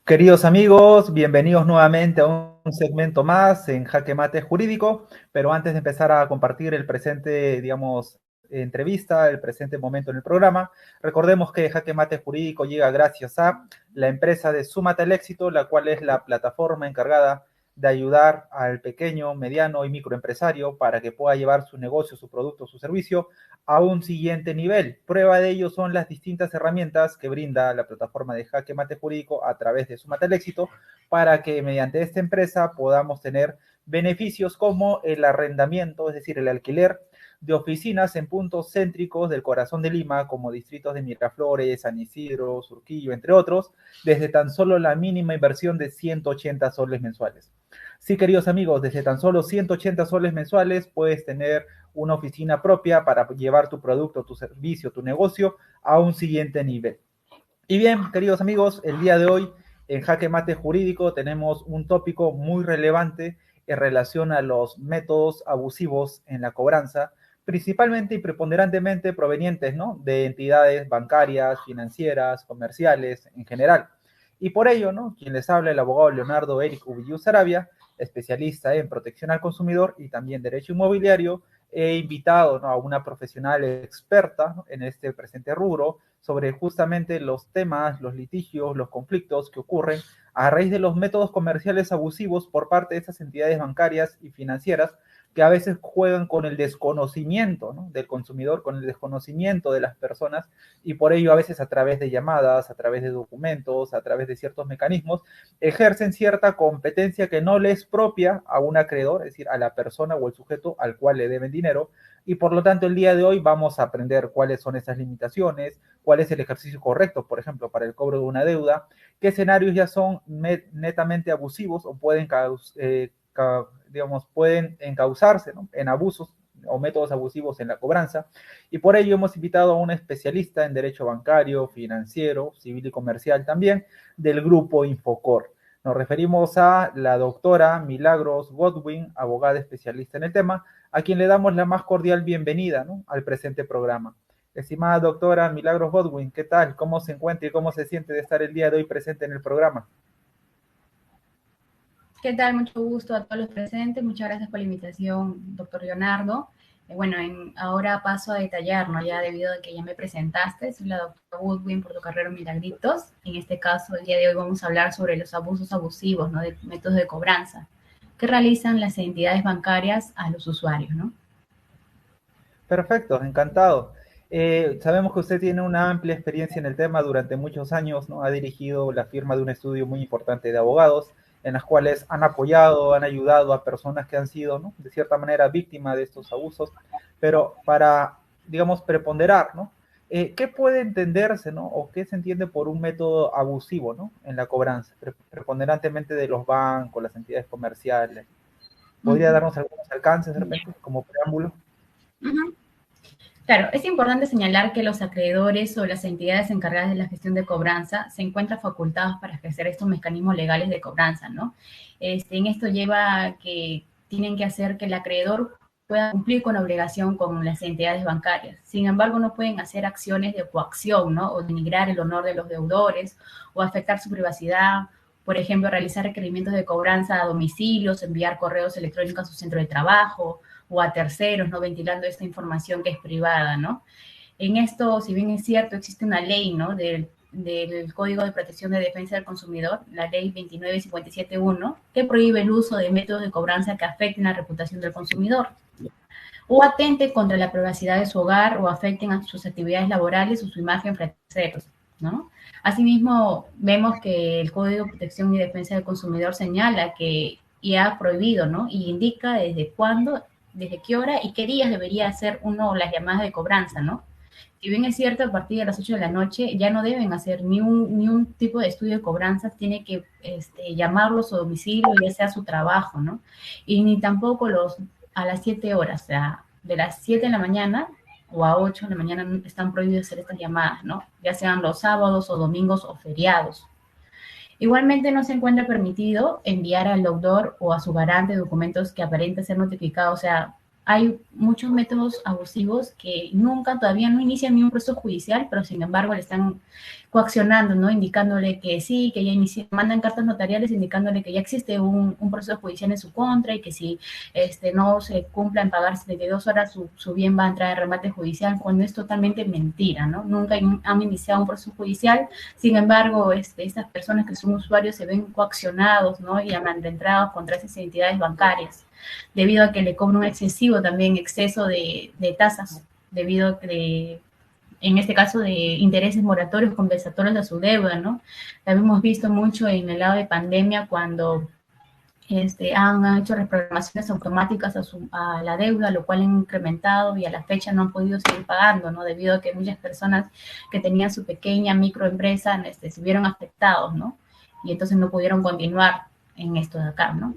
Queridos amigos, bienvenidos nuevamente a un segmento más en Jaque Mate Jurídico, pero antes de empezar a compartir el presente, digamos, entrevista, el presente momento en el programa, recordemos que Jaque Mate Jurídico llega gracias a la empresa de Súmate al Éxito, la cual es la plataforma encargada de ayudar al pequeño, mediano y microempresario para que pueda llevar su negocio, su producto, su servicio a un siguiente nivel. Prueba de ello son las distintas herramientas que brinda la plataforma de Jaque Mate Jurídico a través de Súmate al Éxito para que mediante esta empresa podamos tener beneficios como el arrendamiento, es decir, el alquiler de oficinas en puntos céntricos del corazón de Lima, como distritos de Miraflores, San Isidro, Surquillo, entre otros, desde tan solo la mínima inversión de 180 soles mensuales. Sí, queridos amigos, desde tan solo 180 soles mensuales puedes tener una oficina propia para llevar tu producto, tu servicio, tu negocio a un siguiente nivel. Y bien, queridos amigos, el día de hoy en Jaque Mate Jurídico tenemos un tópico muy relevante en relación a los métodos abusivos en la cobranza, principalmente y preponderantemente provenientes, ¿no?, de entidades bancarias, financieras, comerciales en general. Y por ello, ¿no?, quien les habla el abogado Leonardo Eric Ubillú Sarabia, especialista en protección al consumidor y también derecho inmobiliario, he invitado, ¿no?, a una profesional experta, ¿no?, en este presente rubro sobre justamente los temas, los litigios, los conflictos que ocurren a raíz de los métodos comerciales abusivos por parte de estas entidades bancarias y financieras que a veces juegan con el desconocimiento, ¿no?, del consumidor, con el desconocimiento de las personas, y por ello a veces a través de llamadas, a través de documentos, a través de ciertos mecanismos, ejercen cierta competencia que no le es propia a un acreedor, es decir, a la persona o el sujeto al cual le deben dinero, y por lo tanto el día de hoy vamos a aprender cuáles son esas limitaciones, cuál es el ejercicio correcto, por ejemplo, para el cobro de una deuda, qué escenarios ya son netamente abusivos o pueden, digamos, pueden encauzarse, ¿no?, en abusos o métodos abusivos en la cobranza, y por ello hemos invitado a un especialista en derecho bancario, financiero, civil y comercial también, del grupo Infocor. Nos referimos a la doctora Milagros Godwin, abogada especialista en el tema, a quien le damos la más cordial bienvenida, ¿no?, al presente programa. Estimada doctora Milagros Godwin, ¿qué tal? ¿Cómo se encuentra y cómo se siente de estar el día de hoy presente en el programa? ¿Qué tal? Mucho gusto a todos los presentes. Muchas gracias por la invitación, doctor Leonardo. Bueno, ahora paso a detallar, ¿no? Ya debido a que ya me presentaste, soy la doctora Woodwin por tu carrera Milagritos. En este caso, el día de hoy vamos a hablar sobre los abusos abusivos, ¿no?, de métodos de cobranza que realizan las entidades bancarias a los usuarios, ¿no? Perfecto, encantado. Sabemos que usted tiene una amplia experiencia en el tema durante muchos años, ¿no? Ha dirigido la firma de un estudio muy importante de abogados, en las cuales han apoyado, han ayudado a personas que han sido, ¿no?, de cierta manera víctimas de estos abusos, pero para, digamos, preponderar, ¿no? ¿Qué puede entenderse, ¿no?, o qué se entiende por un método abusivo, ¿no?, en la cobranza, preponderantemente de los bancos, las entidades comerciales? Uh ¿Podría -huh. darnos algunos alcances de Ya. repente como preámbulo? Uh -huh. Claro, es importante señalar que los acreedores o las entidades encargadas de la gestión de cobranza se encuentran facultados para ejercer estos mecanismos legales de cobranza, ¿no? En esto lleva a que tienen que hacer que el acreedor pueda cumplir con la obligación con las entidades bancarias. Sin embargo, no pueden hacer acciones de coacción, ¿no?, o denigrar el honor de los deudores o afectar su privacidad. Por ejemplo, realizar requerimientos de cobranza a domicilios, enviar correos electrónicos a su centro de trabajo, o a terceros, ¿no?, ventilando esta información que es privada, ¿no? En esto, si bien es cierto, existe una ley, ¿no?, del Código de Protección de Defensa del Consumidor, la ley 2957.1, que prohíbe el uso de métodos de cobranza que afecten la reputación del consumidor o atenten contra la privacidad de su hogar o afecten a sus actividades laborales o su imagen frente a terceros, ¿no? Asimismo, vemos que el Código de Protección y Defensa del Consumidor señala que y ha prohibido, ¿no?, y indica desde cuándo, desde qué hora y qué días debería hacer uno las llamadas de cobranza, ¿no? Si bien es cierto, a partir de las 8 de la noche ya no deben hacer ni un tipo de estudio de cobranza, tiene que llamarlos a domicilio, ya sea su trabajo, ¿no? Y ni tampoco a las 7 horas, o sea, de las 7 de la mañana o a 8 de la mañana están prohibidos hacer estas llamadas, ¿no? Ya sean los sábados o domingos o feriados. Igualmente no se encuentra permitido enviar al deudor o a su garante documentos que aparenten ser notificados, o sea, hay muchos métodos abusivos que nunca, todavía no inician ni un proceso judicial, pero sin embargo le están coaccionando, ¿no? Indicándole que sí, que ya mandan cartas notariales indicándole que ya existe un proceso judicial en su contra y que si no se cumpla en pagar 72 horas, su bien va a entrar en remate judicial, cuando es totalmente mentira, ¿no? Nunca han iniciado un proceso judicial, sin embargo, estas personas que son usuarios se ven coaccionados, ¿no? Y amedrentados contra esas entidades bancarias, debido a que le cobran un excesivo también exceso de tasas, debido a que en este caso de intereses moratorios compensatorios a su deuda, ¿no? Lo hemos visto mucho en el lado de pandemia cuando han hecho reprogramaciones automáticas a la deuda, lo cual han incrementado y a la fecha no han podido seguir pagando, ¿no? Debido a que muchas personas que tenían su pequeña microempresa se vieron afectados, ¿no? Y entonces no pudieron continuar en esto de acá, ¿no?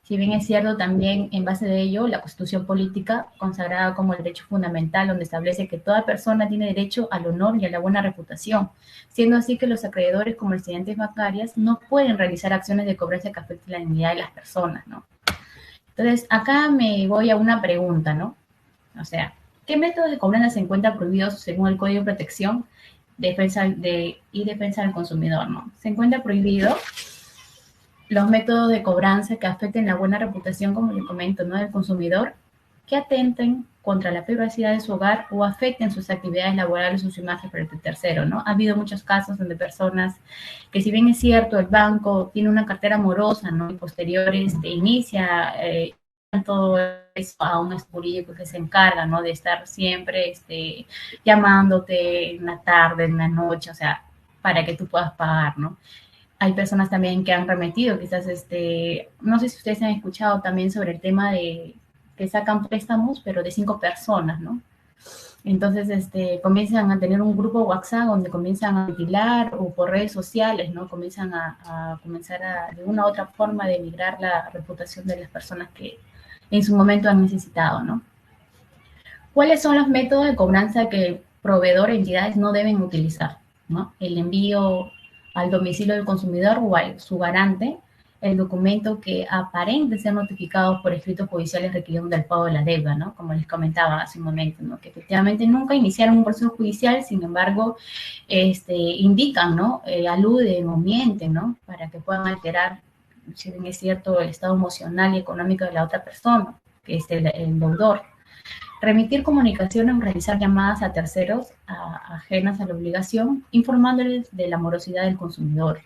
Si bien es cierto, también en base de ello, la Constitución Política, consagrada como el derecho fundamental, donde establece que toda persona tiene derecho al honor y a la buena reputación, siendo así que los acreedores como estudiantes bancarias no pueden realizar acciones de cobranza que afecten la dignidad de las personas, ¿no? Entonces, acá me voy a una pregunta, ¿no? O sea, ¿qué métodos de cobranza se encuentran prohibidos según el Código de Protección y Defensa del Consumidor, ¿no? Se encuentra prohibido los métodos de cobranza que afecten la buena reputación, como le comento, ¿no? del consumidor, que atenten contra la privacidad de su hogar o afecten sus actividades laborales o su imagen frente al tercero, ¿no? Ha habido muchos casos donde personas que, si bien es cierto, el banco tiene una cartera morosa, ¿no? Y posterior inicia todo eso a un jurídico que se encarga, ¿no? De estar siempre llamándote en la tarde, en la noche, o sea, para que tú puedas pagar, ¿no? Hay personas también que han remetido, quizás, no sé si ustedes han escuchado también sobre el tema de que sacan préstamos, pero de 5 personas, ¿no? Entonces, comienzan a tener un grupo WhatsApp donde comienzan a alquilar o por redes sociales, ¿no? Comienzan comenzar de una u otra forma de migrar la reputación de las personas que en su momento han necesitado, ¿no? ¿Cuáles son los métodos de cobranza que el proveedor e entidades no deben utilizar? ¿No? El envío al domicilio del consumidor o a su garante el documento que aparente ser notificado por escritos judiciales requiriendo del pago de la deuda, ¿no? Como les comentaba hace un momento, ¿no? Que efectivamente nunca iniciaron un proceso judicial, sin embargo, indican, ¿no? Aluden o mienten, ¿no? Para que puedan alterar, si bien es cierto, el estado emocional y económico de la otra persona, que es el deudor. Remitir comunicaciones o realizar llamadas a terceros ajenas a la obligación, informándoles de la morosidad del consumidor,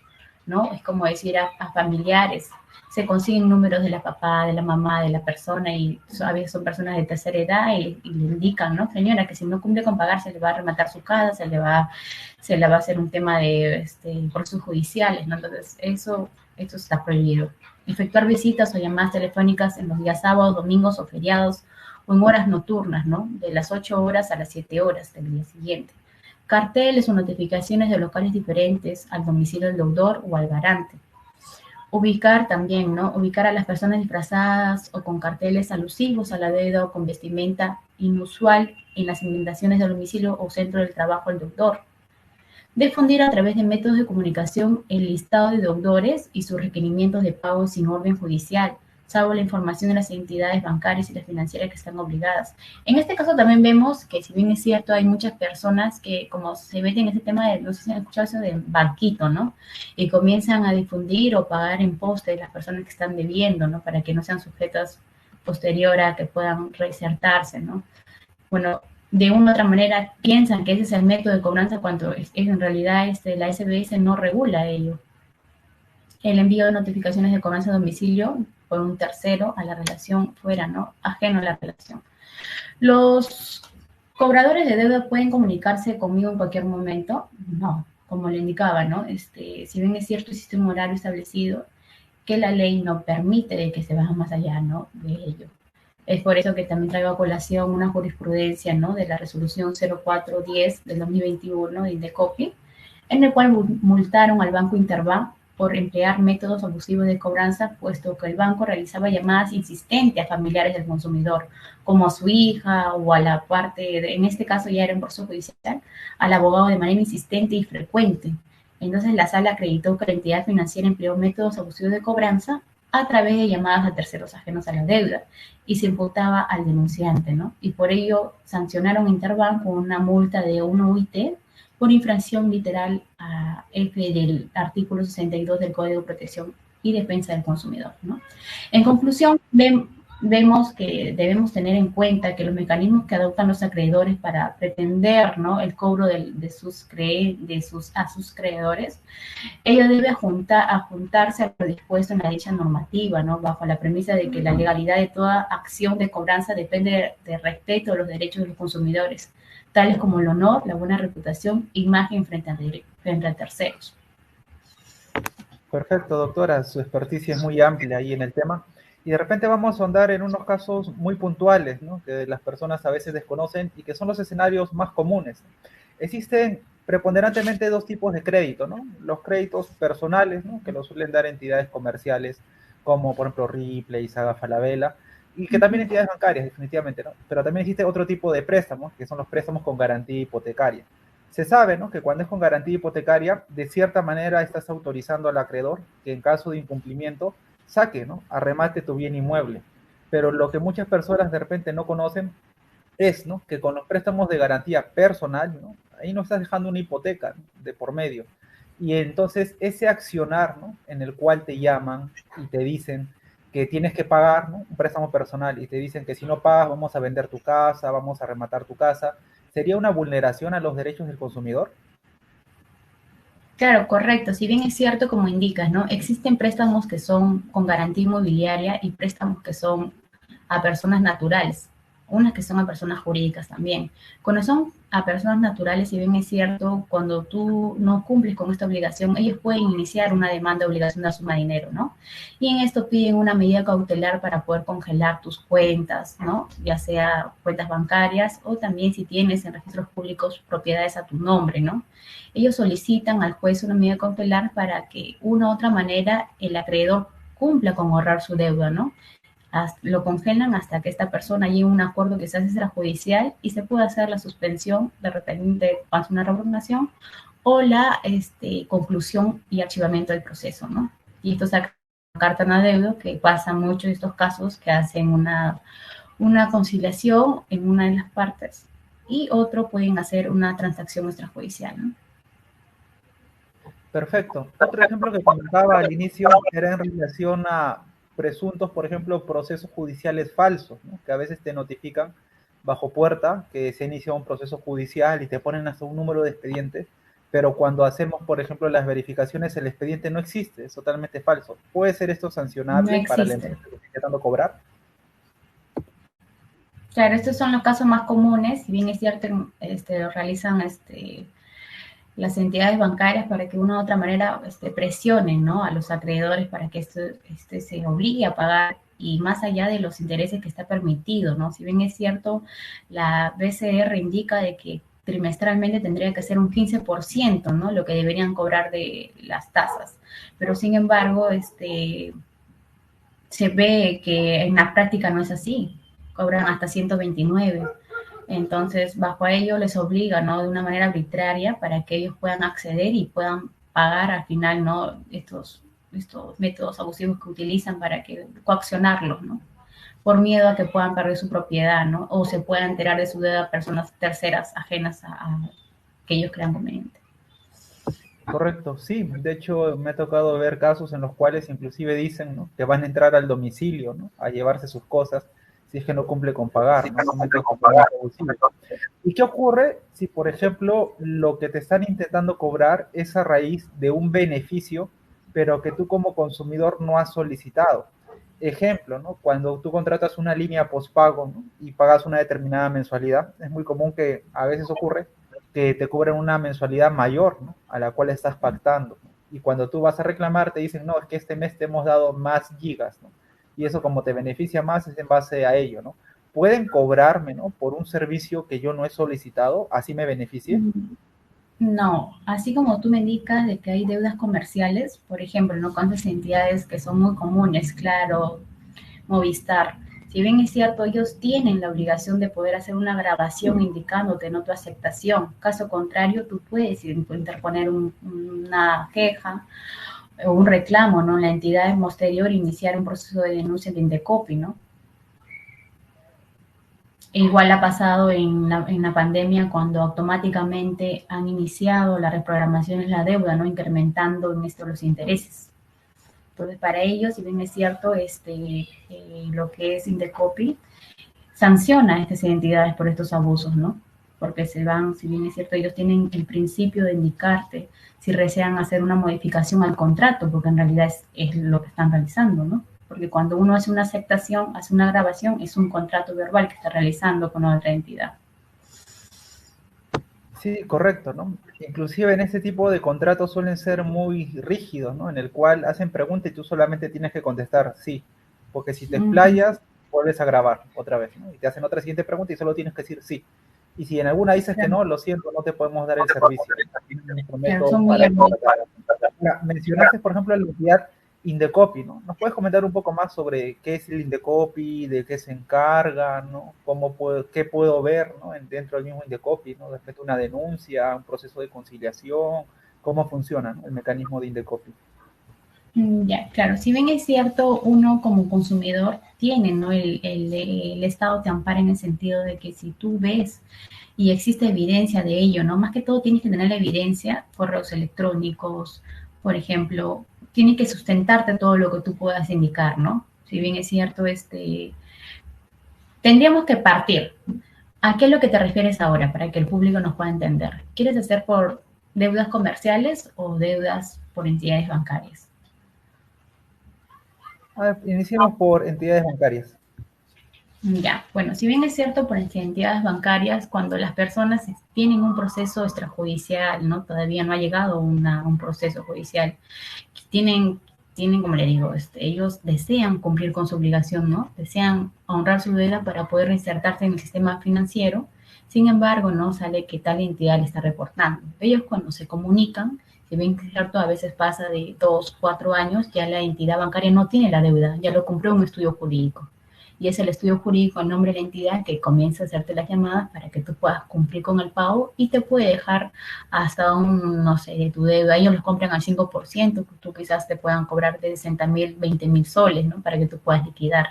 ¿no? Es como decir a familiares, se consiguen números de la papá, de la mamá, de la persona, y a veces son personas de tercera edad y le indican, ¿no? Señora, que si no cumple con pagar se le va a rematar su casa, se le va a hacer un tema de procesos judiciales, ¿no? Entonces, eso está prohibido. Efectuar visitas o llamadas telefónicas en los días sábados, domingos o feriados, o en horas nocturnas, ¿no? De las 8 horas a las 7 horas del día siguiente. Carteles o notificaciones de locales diferentes al domicilio del deudor o al garante. Ubicar también, ¿no? Ubicar a las personas disfrazadas o con carteles alusivos a la deuda o con vestimenta inusual en las invitaciones del domicilio o centro del trabajo del deudor. Difundir a través de métodos de comunicación el listado de deudores y sus requerimientos de pago sin orden judicial, salvo la información de las entidades bancarias y las financieras que están obligadas. En este caso también vemos que, si bien es cierto, hay muchas personas que, como se meten en ese tema de, no sé si han escuchado eso de banquito, ¿no? Y comienzan a difundir o pagar en poste de las personas que están debiendo, ¿no? Para que no sean sujetas posterior a que puedan reinsertarse, ¿no? Bueno, de una u otra manera piensan que ese es el método de cobranza cuando en realidad la SBS no regula ello. El envío de notificaciones de cobranza a domicilio por un tercero a la relación fuera, ¿no? Ajeno a la relación. ¿Los cobradores de deuda pueden comunicarse conmigo en cualquier momento? No, como le indicaba, ¿no? Si bien es cierto, existe un horario establecido, que la ley no permite de que se vaya más allá, ¿no? De ello. Es por eso que también traigo a colación una jurisprudencia, ¿no? De la resolución 0410 del 2021 de Indecopi, en el cual multaron al Banco Interbank por emplear métodos abusivos de cobranza, puesto que el banco realizaba llamadas insistentes a familiares del consumidor, como a su hija o a la parte, en este caso ya era un proceso judicial, al abogado de manera insistente y frecuente. Entonces la sala acreditó que la entidad financiera empleó métodos abusivos de cobranza a través de llamadas a terceros ajenos a la deuda y se imputaba al denunciante, ¿no? Y por ello sancionaron a Interbank con una multa de 1 UIT por infracción literal a F del artículo 62 del Código de Protección y Defensa del Consumidor, ¿no? En conclusión, vemos que debemos tener en cuenta que los mecanismos que adoptan los acreedores para pretender, ¿no?, el cobro a sus creedores, ello debe juntarse a lo dispuesto en la dicha normativa, ¿no?, bajo la premisa de que la legalidad de toda acción de cobranza depende de respeto a los derechos de los consumidores, tales como el honor, la buena reputación, imagen frente a terceros. Perfecto, doctora, su experticia es muy amplia ahí en el tema. Y de repente vamos a ahondar en unos casos muy puntuales, ¿no?, que las personas a veces desconocen y que son los escenarios más comunes. Existen preponderantemente dos tipos de crédito, ¿no? Los créditos personales, ¿no?, que los suelen dar entidades comerciales como por ejemplo Ripley, Saga Falabella, y que también entidades bancarias, definitivamente, ¿no? Pero también existe otro tipo de préstamos, que son los préstamos con garantía hipotecaria. Se sabe, ¿no?, que cuando es con garantía hipotecaria, de cierta manera estás autorizando al acreedor que en caso de incumplimiento saque, ¿no?, arremate tu bien inmueble. Pero lo que muchas personas de repente no conocen es, ¿no?, que con los préstamos de garantía personal, ¿no?, ahí no estás dejando una hipoteca, ¿no?, de por medio. Y entonces ese accionar, ¿no?, en el cual te llaman y te dicen que tienes que pagar, ¿no?, un préstamo personal y te dicen que si no pagas vamos a vender tu casa, vamos a rematar tu casa, ¿sería una vulneración a los derechos del consumidor? Claro, correcto. Si bien es cierto, como indicas, ¿no? Existen préstamos que son con garantía inmobiliaria y préstamos que son a personas naturales, unas que son a personas jurídicas también. Cuando son a personas naturales, si bien es cierto, cuando tú no cumples con esta obligación, ellos pueden iniciar una demanda de obligación de suma de dinero, ¿no? Y en esto piden una medida cautelar para poder congelar tus cuentas, ¿no? Ya sea cuentas bancarias o también si tienes en registros públicos propiedades a tu nombre, ¿no? Ellos solicitan al juez una medida cautelar para que una u otra manera el acreedor cumpla con ahorrar su deuda, ¿no? Lo congelan hasta que esta persona llegue a un acuerdo que se hace extrajudicial y se pueda hacer la suspensión, de repente pasa una revocación o la conclusión y archivamiento del proceso, ¿no? Y esto se carta en adeudo, que pasa mucho en estos casos que hacen una conciliación en una de las partes y otro pueden hacer una transacción extrajudicial, ¿no? Perfecto. Otro ejemplo que comentaba al inicio era en relación a presuntos, por ejemplo, procesos judiciales falsos, ¿no?, que a veces te notifican bajo puerta que se inicia un proceso judicial y te ponen hasta un número de expediente, pero cuando hacemos, por ejemplo, las verificaciones, el expediente no existe, es totalmente falso. ¿Puede ser esto No sancionable para la existe. empresa que está intentando cobrar? Claro, estos son los casos más comunes, si bien es cierto, lo realizan las entidades bancarias para que de una u otra manera presionen, ¿no?, a los acreedores para que esto se obligue a pagar y más allá de los intereses que está permitido, ¿no? Si bien es cierto, la BCR indica de que trimestralmente tendría que ser un 15%, ¿no?, lo que deberían cobrar de las tasas, pero sin embargo, se ve que en la práctica no es así, cobran hasta 129. Entonces, bajo ello les obliga, ¿no?, de una manera arbitraria para que ellos puedan acceder y puedan pagar al final, ¿no?, estos métodos abusivos que utilizan para que coaccionarlos, ¿no?, por miedo a que puedan perder su propiedad, ¿no?, o se puedan enterar de su deuda a personas terceras ajenas a que ellos crean conveniente. Correcto, sí. De hecho, me ha tocado ver casos en los cuales inclusive dicen, ¿no?, que van a entrar al domicilio, ¿no?, a llevarse sus cosas si es que no cumple con pagar, ¿no? Son métodos totalmente abusivos. ¿Y qué ocurre si, por ejemplo, lo que te están intentando cobrar es a raíz de un beneficio, pero que tú como consumidor no has solicitado? Ejemplo, ¿no? Cuando tú contratas una línea postpago, ¿no?, y pagas una determinada mensualidad, es muy común que a veces ocurre que te cubren una mensualidad mayor, ¿no?, a la cual estás pactando, ¿no? Y cuando tú vas a reclamar te dicen, no, es que este mes te hemos dado más gigas, ¿no? Y eso como te beneficia más es en base a ello, ¿no? Pueden cobrarme, ¿no?, por un servicio que yo no he solicitado, así me beneficie. No, así como tú me indicas de que hay deudas comerciales, por ejemplo, ¿no?, con esas entidades que son muy comunes, Claro, Movistar. Si bien es cierto, ellos tienen la obligación de poder hacer una grabación indicándote, ¿no?, tu aceptación. Caso contrario, tú puedes interponer una queja o un reclamo, ¿no? La entidad posterior iniciar un proceso de denuncia de Indecopi, ¿no? Igual ha pasado en la pandemia cuando automáticamente han iniciado la reprogramación de la deuda, ¿no? Incrementando en esto los intereses. Entonces, para ellos, si bien es cierto, lo que es Indecopi sanciona a estas entidades por estos abusos, ¿no? Porque se van, si bien es cierto, ellos tienen el principio de indicarte si desean hacer una modificación al contrato, porque en realidad es lo que están realizando, ¿no? Porque cuando uno hace una aceptación, hace una grabación, es un contrato verbal que está realizando con otra entidad. Sí, correcto, ¿no? Inclusive en este tipo de contratos suelen ser muy rígidos, ¿no? En el cual hacen preguntas y tú solamente tienes que contestar sí, porque si te explayas, vuelves a grabar otra vez, ¿no? Y te hacen otra siguiente pregunta y solo tienes que decir sí. Y si en alguna dices que no, lo siento, no te podemos dar el servicio. Mencionaste, por ejemplo, la entidad Indecopi, ¿no? ¿Nos puedes comentar un poco más sobre qué es el Indecopi, de qué se encarga, ¿no? ¿Qué puedo ver, ¿no? Dentro del mismo Indecopi, ¿no? Respecto a una denuncia, un proceso de conciliación, cómo funciona, ¿no? El mecanismo de Indecopi. Ya, claro, si bien es cierto, uno como consumidor tiene, ¿no? El Estado te ampara en el sentido de que si tú ves y existe evidencia de ello, ¿no? Más que todo tienes que tener la evidencia, correos electrónicos, por ejemplo, tiene que sustentarte todo lo que tú puedas indicar, ¿no? Si bien es cierto, tendríamos que partir. ¿A qué es lo que te refieres ahora para que el público nos pueda entender? ¿Quieres hacer por deudas comerciales o deudas por entidades bancarias? A ver, iniciemos por entidades bancarias. Ya, bueno, si bien es cierto por entidades bancarias, cuando las personas tienen un proceso extrajudicial, ¿no? Todavía no ha llegado un proceso judicial, tienen, como le digo, ellos desean cumplir con su obligación, ¿no? Desean honrar su deuda para poder reinsertarse en el sistema financiero. Sin embargo, no sale que tal entidad le está reportando. Ellos cuando se comunican, si bien es cierto, a veces pasa de 2, 4 años, ya la entidad bancaria no tiene la deuda, ya lo cumplió un estudio jurídico. Y es el estudio jurídico en nombre de la entidad que comienza a hacerte las llamadas para que tú puedas cumplir con el pago y te puede dejar hasta no sé, de tu deuda. Ellos los compran al 5%, tú quizás te puedan cobrar de 60.000, 20.000 soles, ¿no? Para que tú puedas liquidar.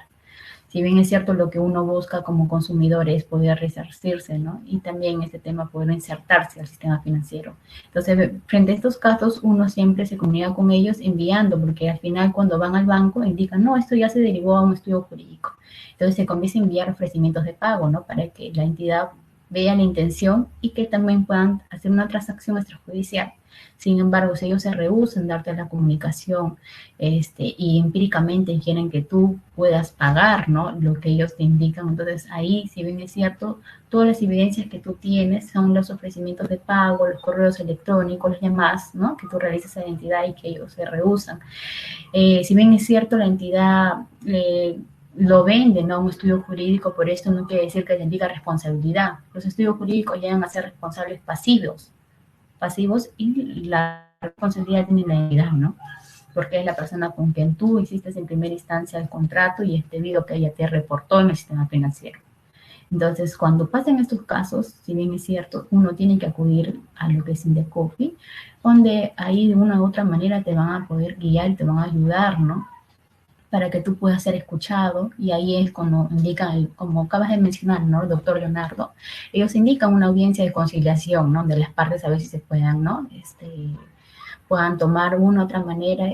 Si bien es cierto, lo que uno busca como consumidor es poder resarcirse, ¿no? Y también este tema, poder insertarse al sistema financiero. Entonces, frente a estos casos, uno siempre se comunica con ellos enviando, porque al final cuando van al banco indican, no, esto ya se derivó a un estudio jurídico. Entonces, se comienza a enviar ofrecimientos de pago, ¿no? Para que la entidad vea la intención y que también puedan hacer una transacción extrajudicial. Sin embargo, si ellos se rehúsan darte la comunicación y empíricamente quieren que tú puedas pagar, ¿no? Lo que ellos te indican, entonces ahí, si bien es cierto, todas las evidencias que tú tienes son los ofrecimientos de pago, los correos electrónicos, las llamadas, ¿no? Que tú realizas a la entidad y que ellos se rehúsan. Si bien es cierto, la entidad lo vende, ¿no? Un estudio jurídico, por esto no quiere decir que tenga responsabilidad. Los estudios jurídicos llegan a ser responsables pasivos y la responsabilidad tiene la entidad, ¿no? Porque es la persona con quien tú hiciste en primera instancia el contrato y es debido que ella te reportó en el sistema financiero. Entonces, cuando pasan estos casos, si bien es cierto, uno tiene que acudir a lo que es Indecopi, donde ahí de una u otra manera te van a poder guiar y te van a ayudar, ¿no? Para que tú puedas ser escuchado, y ahí es cuando indican, como acabas de mencionar, ¿no? El doctor Leonardo, ellos indican una audiencia de conciliación, ¿no? De las partes a ver si se puedan, ¿no? Puedan tomar una u otra manera,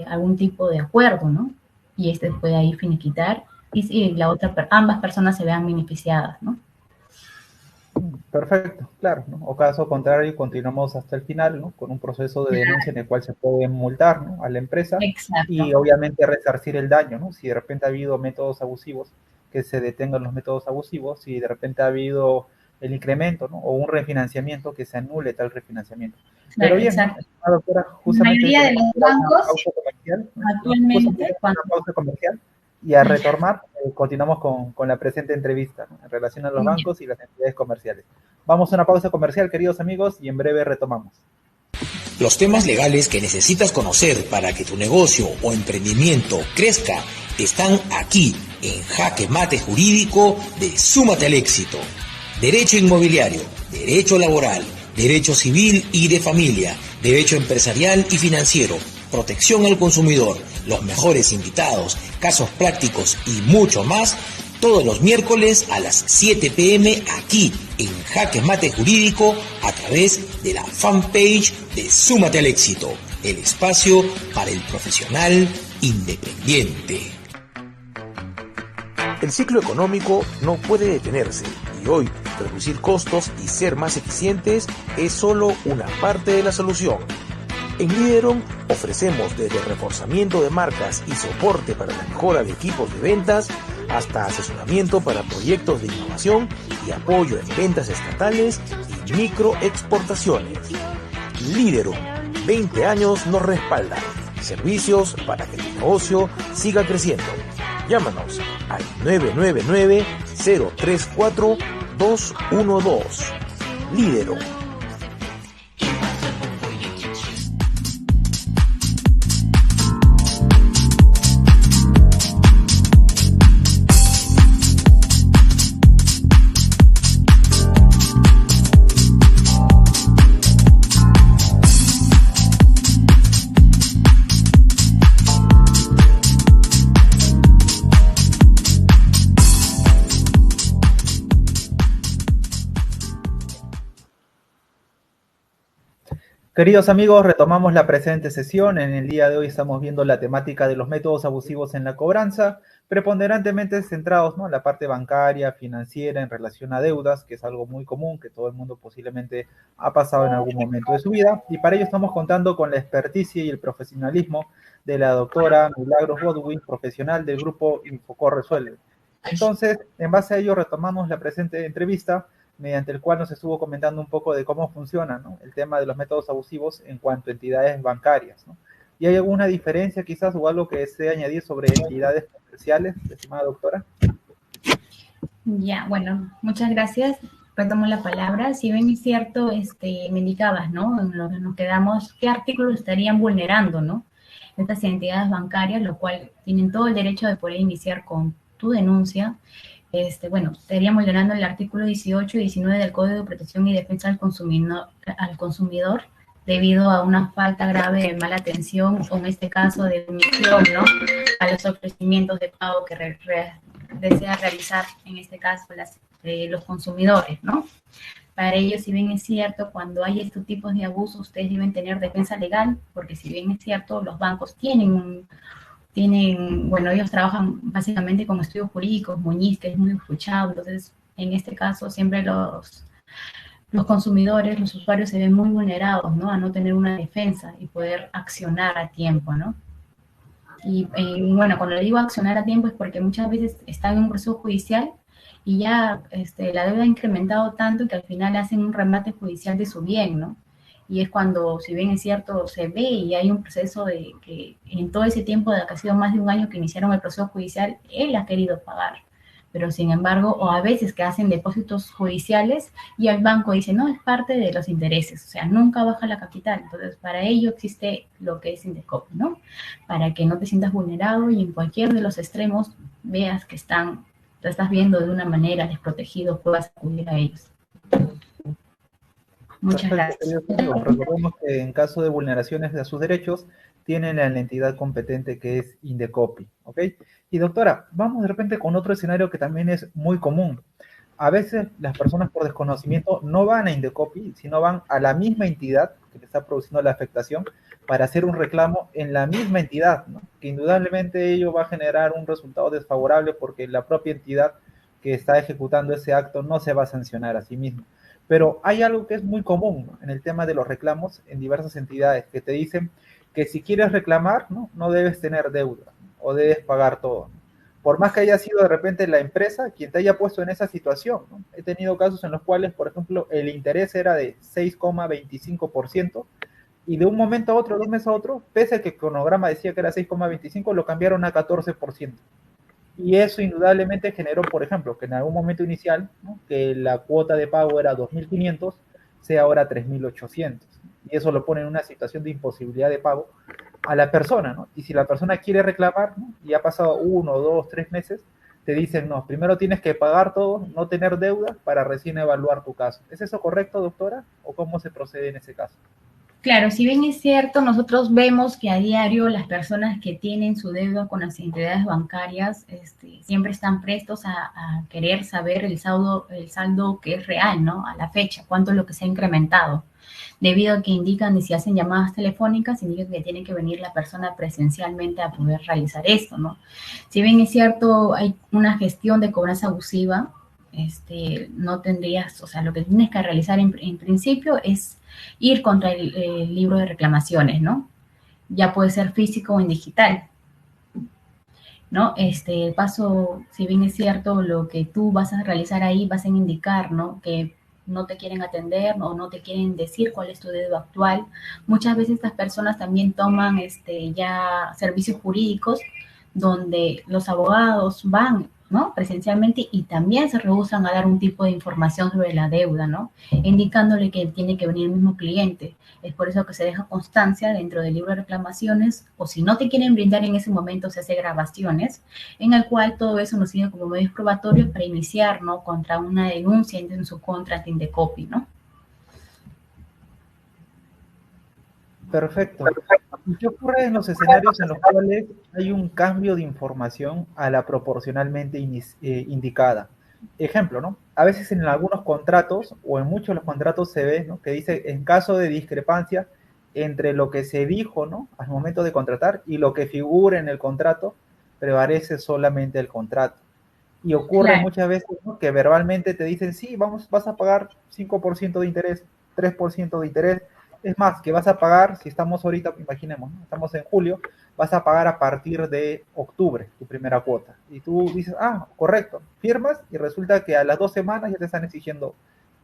algún tipo de acuerdo, ¿no? Y puede ahí finiquitar, y si ambas personas se vean beneficiadas, ¿no? Perfecto, claro, ¿no? O caso contrario, continuamos hasta el final, ¿no? Con un proceso de denuncia en el cual se puede multar, ¿no? A la empresa. Exacto. Y obviamente resarcir el daño, ¿no? Si de repente ha habido métodos abusivos, que se detengan los métodos abusivos. Si de repente ha habido el incremento, ¿no? O un refinanciamiento, que se anule tal refinanciamiento. Claro, pero bien, exacto. ¿no? Doctora, justamente la mayoría de los bancos actualmente una pausa comercial, y a retomar, continuamos con la presente entrevista, ¿no? En relación a los bancos y las entidades comerciales. Vamos a una pausa comercial, queridos amigos, y en breve retomamos. Los temas legales que necesitas conocer para que tu negocio o emprendimiento crezca están aquí en Jaque Mate Jurídico de Súmate al Éxito. Derecho inmobiliario, derecho laboral, derecho civil y de familia, derecho empresarial y financiero, protección al consumidor, los mejores invitados, casos prácticos y mucho más, todos los miércoles a las 7 p.m. aquí en Jaque Mate Jurídico a través de la fanpage de Súmate al Éxito, el espacio para el profesional independiente. El ciclo económico no puede detenerse y hoy reducir costos y ser más eficientes es solo una parte de la solución. En Lideron ofrecemos desde reforzamiento de marcas y soporte para la mejora de equipos de ventas hasta asesoramiento para proyectos de innovación y apoyo en ventas estatales y microexportaciones. Lideron, 20 años nos respaldan. Servicios para que tu negocio siga creciendo. Llámanos al 999-034-212. Lideron. Queridos amigos, retomamos la presente sesión. En el día de hoy estamos viendo la temática de los métodos abusivos en la cobranza, preponderantemente centrados, ¿no?, en la parte bancaria, financiera, en relación a deudas, que es algo muy común, que todo el mundo posiblemente ha pasado en algún momento de su vida. Y para ello estamos contando con la experticia y el profesionalismo de la doctora Milagros Godwin, profesional del grupo Infocor Resuelve. Entonces, en base a ello retomamos la presente entrevista, mediante el cual nos estuvo comentando un poco de cómo funciona, ¿no?, el tema de los métodos abusivos en cuanto a entidades bancarias, ¿no? ¿Y hay alguna diferencia quizás o algo que desee añadir sobre entidades comerciales, estimada doctora? Ya, bueno, muchas gracias. Retomo la palabra. Si bien es cierto, me indicabas, ¿no?, en lo que nos quedamos, qué artículos estarían vulnerando, ¿no?, estas entidades bancarias, lo cual tienen todo el derecho de poder iniciar con tu denuncia. Bueno, estaríamos vulnerando el artículo 18 y 19 del Código de Protección y Defensa al consumidor debido a una falta grave de mala atención o en este caso de omisión, ¿no?, a los ofrecimientos de pago que desea realizar, en este caso, los consumidores, ¿no? Para ello, si bien es cierto, cuando hay estos tipos de abusos, ustedes deben tener defensa legal, porque si bien es cierto, los bancos bueno, ellos trabajan básicamente con estudios jurídicos, Muñiz, que es muy escuchado, entonces, en este caso, siempre los consumidores, los usuarios se ven muy vulnerados, ¿no?, a no tener una defensa y poder accionar a tiempo, ¿no? Y bueno, cuando le digo accionar a tiempo es porque muchas veces están en un proceso judicial y ya la deuda ha incrementado tanto que al final hacen un remate judicial de su bien, ¿no? Y es cuando, si bien es cierto, se ve y hay un proceso de que en todo ese tiempo de que ha sido más de un año que iniciaron el proceso judicial, él ha querido pagar. Pero sin embargo, o a veces que hacen depósitos judiciales y el banco dice, no, es parte de los intereses, o sea, nunca baja la capital. Entonces, para ello existe lo que es Indecopi, ¿no? Para que no te sientas vulnerado y en cualquier de los extremos veas que te estás viendo de una manera desprotegido, puedas acudir a ellos. Muchas gracias. Recordemos que en caso de vulneraciones de sus derechos, tienen la entidad competente que es Indecopi, ¿ok? Y doctora, vamos de repente con otro escenario que también es muy común. A veces las personas por desconocimiento no van a Indecopi, sino van a la misma entidad que le está produciendo la afectación para hacer un reclamo en la misma entidad, ¿no?, que indudablemente ello va a generar un resultado desfavorable porque la propia entidad que está ejecutando ese acto no se va a sancionar a sí misma. Pero hay algo que es muy común, ¿no?, en el tema de los reclamos en diversas entidades que te dicen que si quieres reclamar, no debes tener deuda o debes pagar todo, ¿no?, por más que haya sido de repente la empresa quien te haya puesto en esa situación, ¿no? He tenido casos en los cuales, por ejemplo, el interés era de 6,25% y de un momento a otro, de un mes a otro, pese a que el cronograma decía que era 6,25, lo cambiaron a 14%. Y eso indudablemente generó, por ejemplo, que en algún momento inicial, ¿no?, que la cuota de pago era 2.500, sea ahora 3.800. Y eso lo pone en una situación de imposibilidad de pago a la persona, ¿no? Y si la persona quiere reclamar, ¿no?, y ha pasado 1, 2, 3 meses, te dicen, no, primero tienes que pagar todo, no tener deuda, para recién evaluar tu caso. ¿Es eso correcto, doctora? ¿O cómo se procede en ese caso? Claro, si bien es cierto, nosotros vemos que a diario las personas que tienen su deuda con las entidades bancarias siempre están prestos a querer saber el saldo que es real, ¿no? A la fecha, cuánto es lo que se ha incrementado. Debido a que indican y si hacen llamadas telefónicas, indica que tiene que venir la persona presencialmente a poder realizar esto, ¿no? Si bien es cierto, hay una gestión de cobranza abusiva, no tendrías, o sea, lo que tienes que realizar en principio es ir contra el libro de reclamaciones, ¿no? Ya puede ser físico o en digital, ¿no? El paso, si bien es cierto, lo que tú vas a realizar ahí, vas a indicar, ¿no? Que no te quieren atender o no te quieren decir cuál es tu deuda actual. Muchas veces estas personas también toman ya servicios jurídicos donde los abogados van, ¿no? Presencialmente y también se rehúsan a dar un tipo de información sobre la deuda, ¿no? Indicándole que tiene que venir el mismo cliente. Es por eso que se deja constancia dentro del libro de reclamaciones, o si no te quieren brindar en ese momento, se hace grabaciones, en el cual todo eso nos sirve como medios probatorios para iniciar, ¿no? Contra una denuncia en su contra ante Indecopi, ¿no? Perfecto. ¿Y qué ocurre en los escenarios en los cuales hay un cambio de información a la proporcionalmente indicada? Ejemplo, ¿no? A veces en algunos contratos o en muchos de los contratos se ve, ¿no? Que dice en caso de discrepancia entre lo que se dijo, ¿no? Al momento de contratar y lo que figura en el contrato, prevalece solamente el contrato. Y ocurre Claro. muchas veces, ¿no? Que verbalmente te dicen, sí, vas a pagar 5% de interés, 3% de interés. Es más, que vas a pagar, si estamos ahorita, imaginemos, ¿no? Estamos en julio, vas a pagar a partir de octubre tu primera cuota. Y tú dices, ah, correcto, firmas y resulta que a las 2 semanas ya te están exigiendo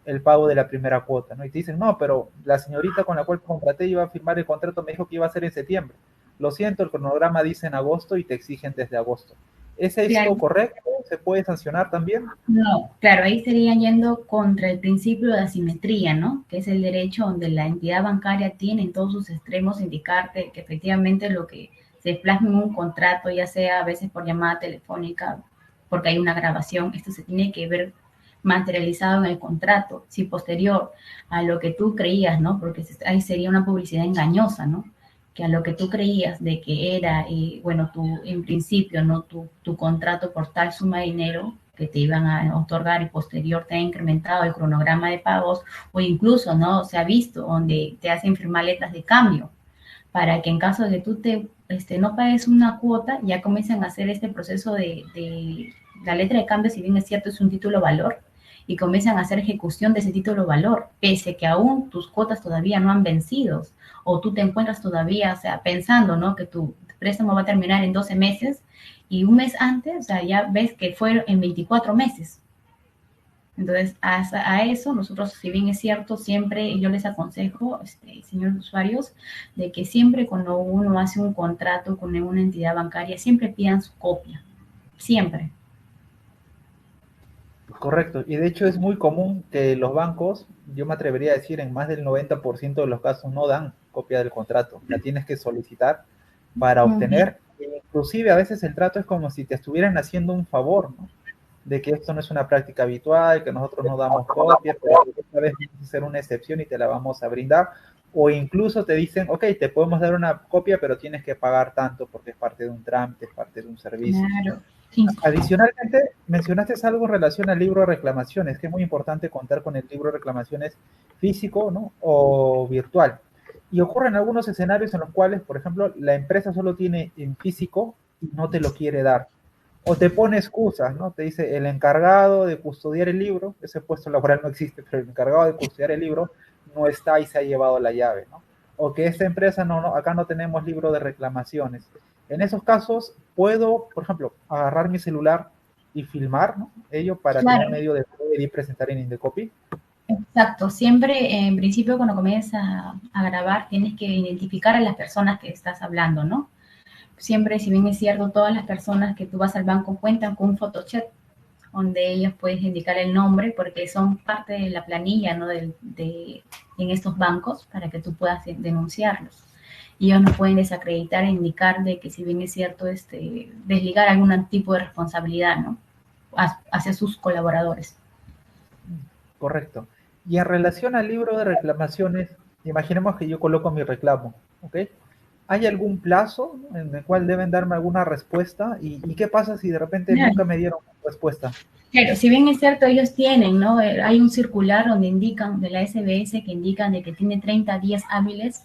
el pago de la primera cuota, ¿no? Y te dicen, no, pero la señorita con la cual contraté iba a firmar el contrato, me dijo que iba a ser en septiembre. Lo siento, el cronograma dice en agosto y te exigen desde agosto. ¿Es esto Claro. correcto? ¿Se puede sancionar también? No, claro, ahí estarían yendo contra el principio de asimetría, ¿no? Que es el derecho donde la entidad bancaria tiene en todos sus extremos indicarte que efectivamente lo que se plasma en un contrato, ya sea a veces por llamada telefónica, porque hay una grabación, esto se tiene que ver materializado en el contrato, si posterior a lo que tú creías, ¿no? Porque ahí sería una publicidad engañosa, ¿no? Que a lo que tú creías de que era, bueno, tú en principio, ¿no? Tu contrato por tal suma de dinero que te iban a otorgar y posterior te ha incrementado el cronograma de pagos o incluso, ¿no? Se ha visto donde te hacen firmar letras de cambio para que en caso de que tú no pagues una cuota, ya comiencen a hacer este proceso de la letra de cambio, si bien es cierto, es un título valor, y comienzan a hacer ejecución de ese título valor, pese que aún tus cuotas todavía no han vencido, o tú te encuentras todavía, o sea, pensando, ¿no? Que tu préstamo va a terminar en 12 meses, y un mes antes, o sea, ya ves que fue en 24 meses. Entonces, a eso nosotros, si bien es cierto, siempre yo les aconsejo, señores usuarios, de que siempre cuando uno hace un contrato con una entidad bancaria, siempre pidan su copia, siempre. Correcto. Y de hecho es muy común que los bancos, yo me atrevería a decir, en más del 90% de los casos no dan copia del contrato. La tienes que solicitar para Uh -huh. obtener. E inclusive a veces el trato es como si te estuvieran haciendo un favor, ¿no? De que esto no es una práctica habitual, que nosotros no damos copia, pero esta vez vamos a hacer una excepción y te la vamos a brindar. O incluso te dicen, ok, te podemos dar una copia, pero tienes que pagar tanto porque es parte de un trámite, es parte de un servicio. Claro. Sí. Adicionalmente, mencionaste algo en relación al libro de reclamaciones, que es muy importante contar con el libro de reclamaciones físico, ¿no? O virtual. Y ocurren algunos escenarios en los cuales, por ejemplo, la empresa solo tiene en físico y no te lo quiere dar. O te pone excusas, ¿no? Te dice el encargado de custodiar el libro, ese puesto laboral no existe, pero el encargado de custodiar el libro no está y se ha llevado la llave, ¿no? O que esta empresa acá no tenemos libro de reclamaciones. En esos casos, puedo, por ejemplo, agarrar mi celular y filmar, ¿no? Ello para tener un Claro. medio de poder y presentar en Indecopi. Exacto, siempre en principio cuando comienzas a grabar tienes que identificar a las personas que estás hablando, ¿no? Siempre, si bien es cierto, todas las personas que tú vas al banco cuentan con un photochat donde ellos puedes indicar el nombre porque son parte de la planilla, ¿no? En estos bancos para que tú puedas denunciarlos. Y ellos no pueden desacreditar e indicar de que si bien es cierto, desligar algún tipo de responsabilidad, ¿no? Hacia sus colaboradores. Correcto. Y en relación al libro de reclamaciones, imaginemos que yo coloco mi reclamo, ¿ok? ¿Hay algún plazo en el cual deben darme alguna respuesta? ¿Y qué pasa si de repente Claro. nunca me dieron respuesta? Claro, si bien es cierto, ellos tienen, ¿no? Hay un circular donde indican, de la SBS, que indican de que tiene 30 días hábiles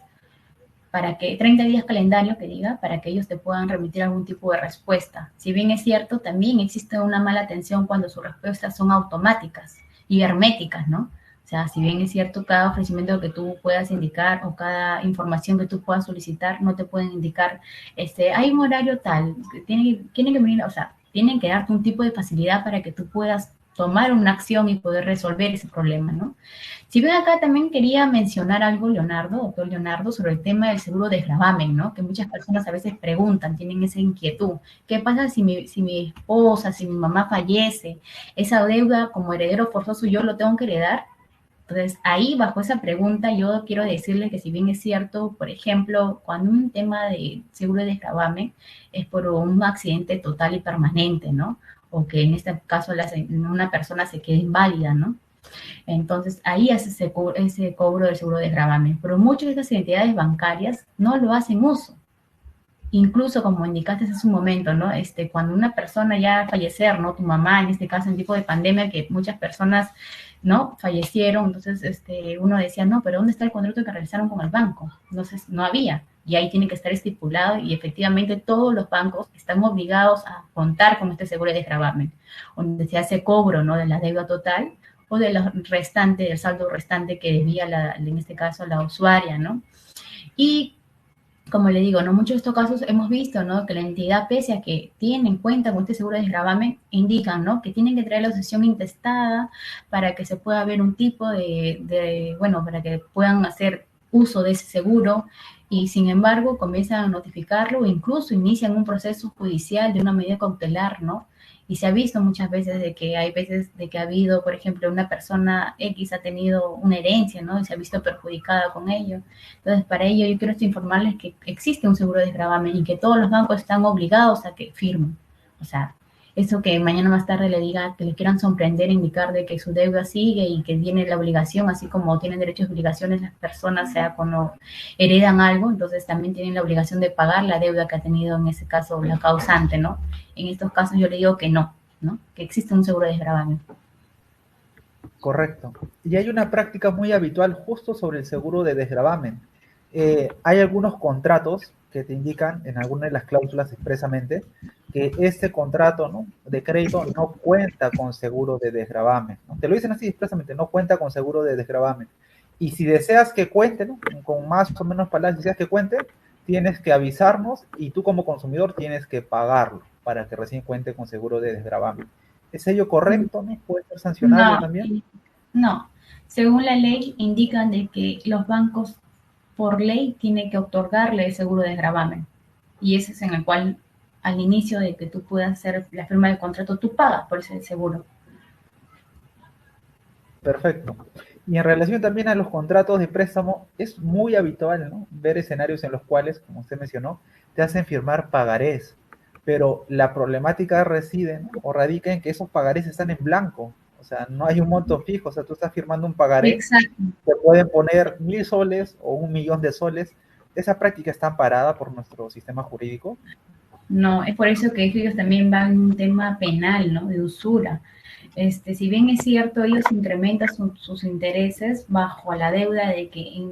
para que, 30 días calendario que diga, para que ellos te puedan remitir algún tipo de respuesta. Si bien es cierto, también existe una mala atención cuando sus respuestas son automáticas y herméticas, ¿no? O sea, si bien es cierto, cada ofrecimiento que tú puedas indicar o cada información que tú puedas solicitar, no te pueden indicar, hay un horario tal, tienen que venir, o sea, tienen que darte un tipo de facilidad para que tú puedas tomar una acción y poder resolver ese problema, ¿no? Si bien acá también quería mencionar algo, Leonardo, doctor Leonardo, sobre el tema del seguro de gravamen, ¿no? Que muchas personas a veces preguntan, tienen esa inquietud. ¿Qué pasa si mi esposa, si mi mamá fallece? ¿Esa deuda como heredero forzoso yo lo tengo que heredar? Entonces, ahí bajo esa pregunta yo quiero decirle que si bien es cierto, por ejemplo, cuando un tema de seguro de gravamen es por un accidente total y permanente, ¿no? O que en este caso una persona se quede inválida, ¿no? Entonces, ahí hace ese cobro del seguro de gravamen. Pero muchas de estas entidades bancarias no lo hacen uso. Incluso, como indicaste hace un momento, ¿no? Cuando una persona ya fallecer, ¿no? Tu mamá, en este caso, en tipo de pandemia, que muchas personas, ¿no? Fallecieron, entonces, uno decía, no, pero ¿dónde está el contrato que realizaron con el banco? Entonces, no había. Y ahí tiene que estar estipulado y efectivamente todos los bancos están obligados a contar con este seguro de gravamen, donde se hace cobro, ¿no? De la deuda total o del restante, del saldo restante que debía, en este caso, la usuaria, ¿no? Y como le digo, ¿no? Muchos de estos casos hemos visto, ¿no? Que la entidad, pese a que tiene en cuenta con este seguro de desgravamen, indican, ¿no? Que tienen que traer la sucesión intestada para que se pueda ver un tipo bueno, para que puedan hacer uso de ese seguro y sin embargo comienzan a notificarlo o incluso inician un proceso judicial de una medida cautelar, ¿no? Y se ha visto muchas veces de que hay veces de que ha habido, por ejemplo, una persona X ha tenido una herencia, ¿no? Y se ha visto perjudicada con ello. Entonces, para ello yo quiero informarles que existe un seguro de gravamen y que todos los bancos están obligados a que firmen. O sea, eso que mañana más tarde le diga, que le quieran sorprender, indicar de que su deuda sigue y que tiene la obligación, así como tienen derechos y obligaciones las personas, sea cuando heredan algo, entonces también tienen la obligación de pagar la deuda que ha tenido en ese caso la causante, ¿no? En estos casos yo le digo que no, ¿no? Que existe un seguro de gravamen. Correcto. Y hay una práctica muy habitual justo sobre el seguro de desgravamen. Hay algunos contratos que te indican en alguna de las cláusulas expresamente que este contrato, ¿no? de crédito no cuenta con seguro de desgravamen, ¿no? Te lo dicen así expresamente, no cuenta con seguro de desgravamen. Y si deseas que cuente, ¿no? con más o menos palabras, si deseas que cuente, tienes que avisarnos y tú como consumidor tienes que pagarlo para que recién cuente con seguro de desgravamen. ¿Es ello correcto? ¿No? ¿Puede ser sancionable No, también? no. Según la ley indican de que los bancos por ley tienen que otorgarle el seguro de gravamen. Y ese es en el cual al inicio de que tú puedas hacer la firma del contrato, tú pagas por ese seguro. Perfecto. Y en relación también a los contratos de préstamo, es muy habitual, ¿no? ver escenarios en los cuales, como usted mencionó, te hacen firmar pagarés, pero la problemática reside, ¿no? o radica en que esos pagarés están en blanco, o sea, no hay un monto fijo, o sea, tú estás firmando un pagaré, Exacto. te pueden poner 1.000 soles o 1.000.000 de soles. Esa práctica está amparada por nuestro sistema jurídico. No, es por eso que ellos también van en un tema penal, ¿no? De usura. Si bien es cierto, ellos incrementan sus intereses bajo la deuda de que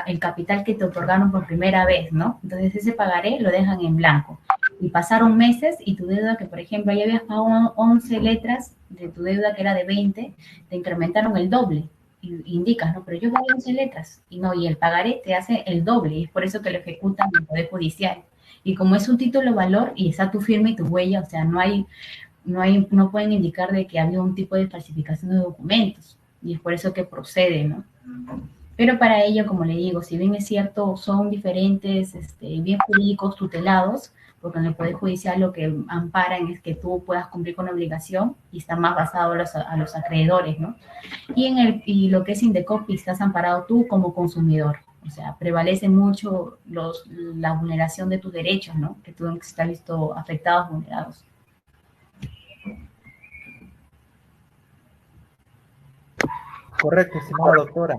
el capital que te otorgaron por primera vez, ¿no? Entonces ese pagaré lo dejan en blanco. Y pasaron meses y tu deuda, que por ejemplo ya habías pagado 11 letras de tu deuda que era de 20, te incrementaron el doble. Y indicas, ¿no? Pero yo pagué 11 letras. Y no, y el pagaré te hace el doble. Y es por eso que lo ejecutan en el Poder Judicial. Y como es un título de valor y está tu firma y tu huella, o sea, no pueden indicar de que había un tipo de falsificación de documentos. Y es por eso que procede, ¿no? Pero para ello, como le digo, si bien es cierto, son diferentes bien jurídicos tutelados, porque en el Poder Judicial lo que amparan es que tú puedas cumplir con la obligación y está más basado a los acreedores, ¿no? Y lo que es Indecopi, estás amparado tú como consumidor. O sea, prevalece mucho la vulneración de tus derechos, ¿no? Que tú estás visto afectados, vulnerados. Correcto, estimada doctora.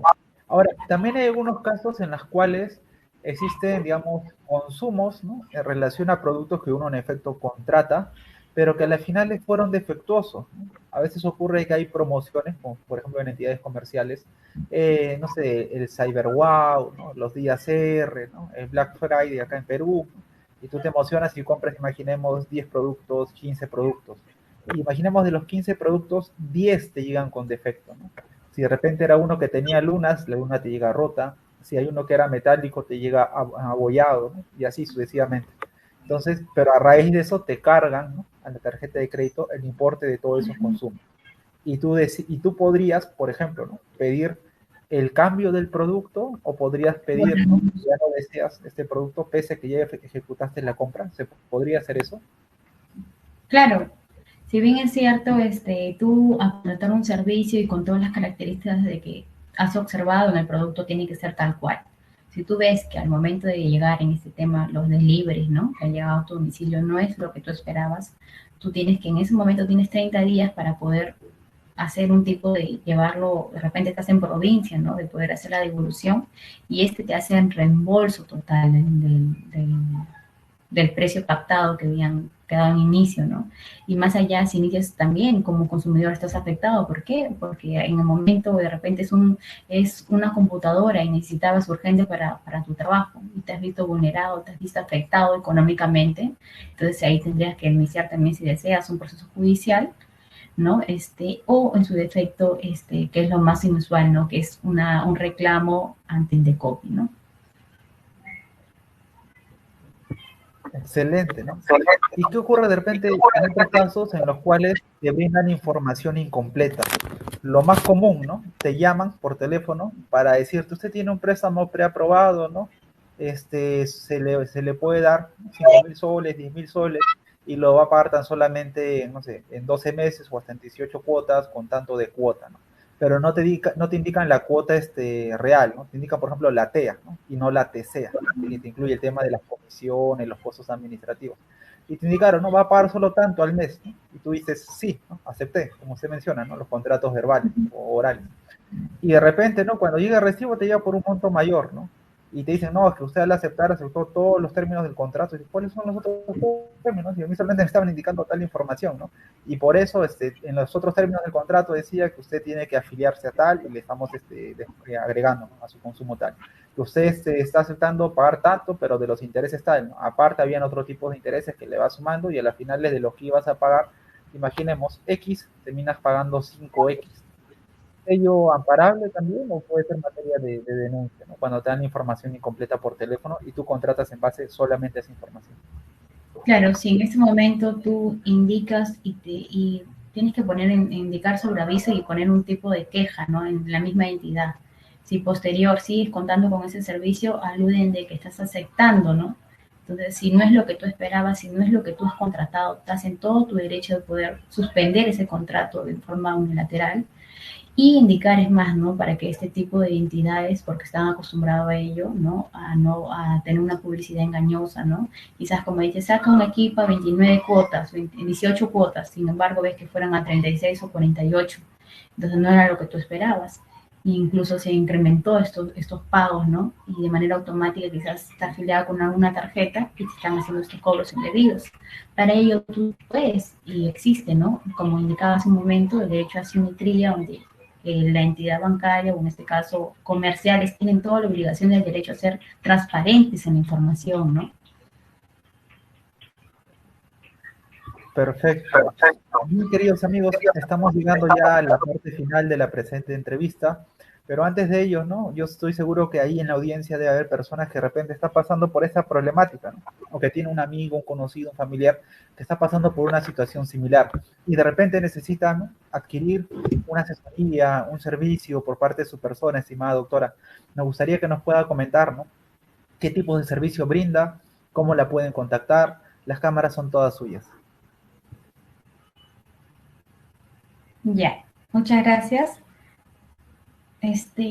Ahora, también hay algunos casos en los cuales existen, digamos, consumos, ¿no?, en relación a productos que uno en efecto contrata, pero que a la final les fueron defectuosos, ¿no? A veces ocurre que hay promociones, como por ejemplo en entidades comerciales, no sé, el Cyber Wow, ¿no?, los días R, ¿no?, el Black Friday acá en Perú, ¿no?, y tú te emocionas y compras, imaginemos, 10 productos, 15 productos. Y imaginemos de los 15 productos, 10 te llegan con defecto, ¿no? Si de repente era uno que tenía lunas, la luna te llega rota. Si hay uno que era metálico, te llega abollado, ¿no?, y así sucesivamente. Entonces, pero a raíz de eso te cargan, ¿no?, a la tarjeta de crédito el importe de todos esos consumos. Y tú podrías, por ejemplo, ¿no?, pedir el cambio del producto, o podrías pedir, ¿no?, que ya no deseas este producto pese a que ya ejecutaste la compra. ¿Se podría hacer eso? Claro, si bien es cierto, tú a contratar un servicio y con todas las características de que has observado en el producto tiene que ser tal cual. Si tú ves que al momento de llegar en este tema los deliveries, ¿no?, que han llegado a tu domicilio no es lo que tú esperabas, tú tienes que en ese momento tienes 30 días para poder hacer un tipo de llevarlo, de repente estás en provincia, ¿no?, de poder hacer la devolución y te hace el reembolso total del precio pactado que habían quedado en inicio, ¿no? Y más allá, si inicias también como consumidor estás afectado. ¿Por qué? Porque en el momento de repente es una computadora y necesitabas urgente para tu trabajo y te has visto vulnerado, te has visto afectado económicamente. Entonces ahí tendrías que iniciar también, si deseas, un proceso judicial, ¿no? O en su defecto, que es lo más inusual, ¿no?, que es un reclamo ante Indecopi, ¿no? Excelente, ¿no? ¿Y qué ocurre de repente en otros casos en los cuales te brindan información incompleta? Lo más común, ¿no? Te llaman por teléfono para decirte, usted tiene un préstamo preaprobado, ¿no? Se le puede dar 5.000 soles, 10.000 soles, y lo va a pagar tan solamente, no sé, en 12 meses o hasta en 18 cuotas con tanto de cuota, ¿no? Pero no te indican la cuota real, ¿no? Te indican, por ejemplo, la TEA, ¿no?, y no la TCEA, que te incluye el tema de las comisiones, los costos administrativos. Y te indicaron, no, va a pagar solo tanto al mes, ¿no? Y tú dices, sí, ¿no?, acepté, como se menciona, ¿no?, los contratos verbales o orales. Y de repente, ¿no?, cuando llega el recibo te llega por un monto mayor, ¿no? Y te dicen, no, es que usted al aceptar aceptó todos los términos del contrato. Y ¿cuáles son los otros términos? Y a mí solamente me estaban indicando tal información, ¿no? Y por eso, en los otros términos del contrato decía que usted tiene que afiliarse a tal, y le estamos agregando, ¿no?, a su consumo tal. Que usted está aceptando pagar tanto, pero de los intereses tal, ¿no? Aparte habían otro tipo de intereses que le va sumando, y a la final de lo que ibas a pagar, imaginemos, X, terminas pagando 5X. ¿Ello amparable también, o puede ser materia de denuncia, ¿no?, cuando te dan información incompleta por teléfono y tú contratas en base solamente a esa información? Claro, si en ese momento tú indicas y tienes que indicar sobre aviso y poner un tipo de queja, ¿no?, en la misma entidad. Si posterior sigues contando con ese servicio, aluden de que estás aceptando, ¿no? Entonces, si no es lo que tú esperabas, si no es lo que tú has contratado, estás en todo tu derecho de poder suspender ese contrato de forma unilateral y indicar, es más, ¿no?, para que este tipo de entidades, porque están acostumbrados a ello, ¿no?, a tener una publicidad engañosa, ¿no? Quizás, como dice, saca un equipo a 29 cuotas, 18 cuotas, sin embargo ves que fueran a 36 o 48, entonces no era lo que tú esperabas. Incluso se incrementó estos pagos, ¿no? Y de manera automática quizás está afiliada con alguna tarjeta y te están haciendo estos cobros indebidos. Para ello tú puedes, y existe, ¿no?, como indicaba hace un momento, el derecho a simetría, donde la entidad bancaria, o en este caso comerciales, tienen toda la obligación del derecho a ser transparentes en la información, ¿no? Perfecto. Bien, queridos amigos, estamos llegando ya a la parte final de la presente entrevista, pero antes de ello, ¿no?, yo estoy seguro que ahí en la audiencia debe haber personas que de repente están pasando por esta problemática, ¿no?, o que tiene un amigo, un conocido, un familiar que está pasando por una situación similar y de repente necesitan, ¿no?, adquirir una asesoría, un servicio por parte de su persona. Estimada doctora, me gustaría que nos pueda comentar, ¿no?, qué tipo de servicio brinda, cómo la pueden contactar. Las cámaras son todas suyas. Ya, muchas gracias.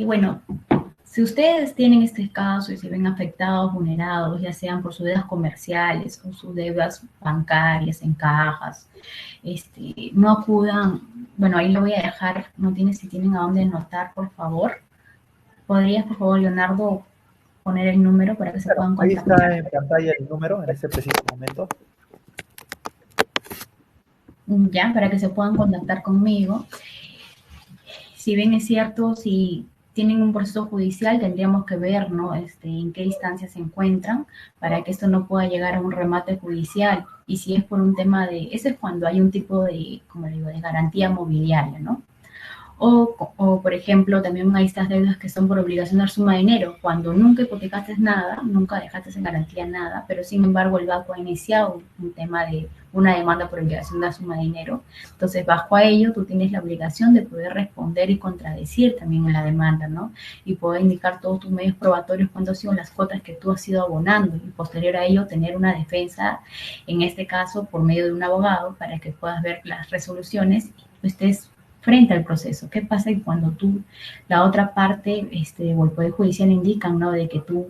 Bueno, si ustedes tienen este caso y se ven afectados, vulnerados, ya sean por sus deudas comerciales o sus deudas bancarias en cajas, no acudan, bueno, ahí lo voy a dejar, no tiene, si tienen a dónde anotar, por favor. ¿Podrías, por favor, Leonardo, poner el número para que se Claro, puedan ahí contactar? está en pantalla el número en este preciso momento. Ya, para que se puedan contactar conmigo. Si bien es cierto, si tienen un proceso judicial, tendríamos que ver, ¿no? En qué instancia se encuentran para que esto no pueda llegar a un remate judicial. Y si es por un tema de, ese es cuando hay un tipo de, como digo, de garantía mobiliaria, ¿no? O, por ejemplo, también hay estas deudas que son por obligación de dar suma de dinero, cuando nunca hipotecaste nada, nunca dejaste en garantía nada, pero sin embargo el banco ha iniciado un tema de una demanda por obligación de dar suma de dinero. Entonces, bajo a ello, tú tienes la obligación de poder responder y contradecir también en la demanda, ¿no? Y poder indicar todos tus medios probatorios, cuándo han sido las cuotas que tú has ido abonando, y posterior a ello tener una defensa, en este caso, por medio de un abogado, para que puedas ver las resoluciones y estés frente al proceso. ¿Qué pasa cuando tú, la otra parte, o el Poder Judicial indican, ¿no?, de que tú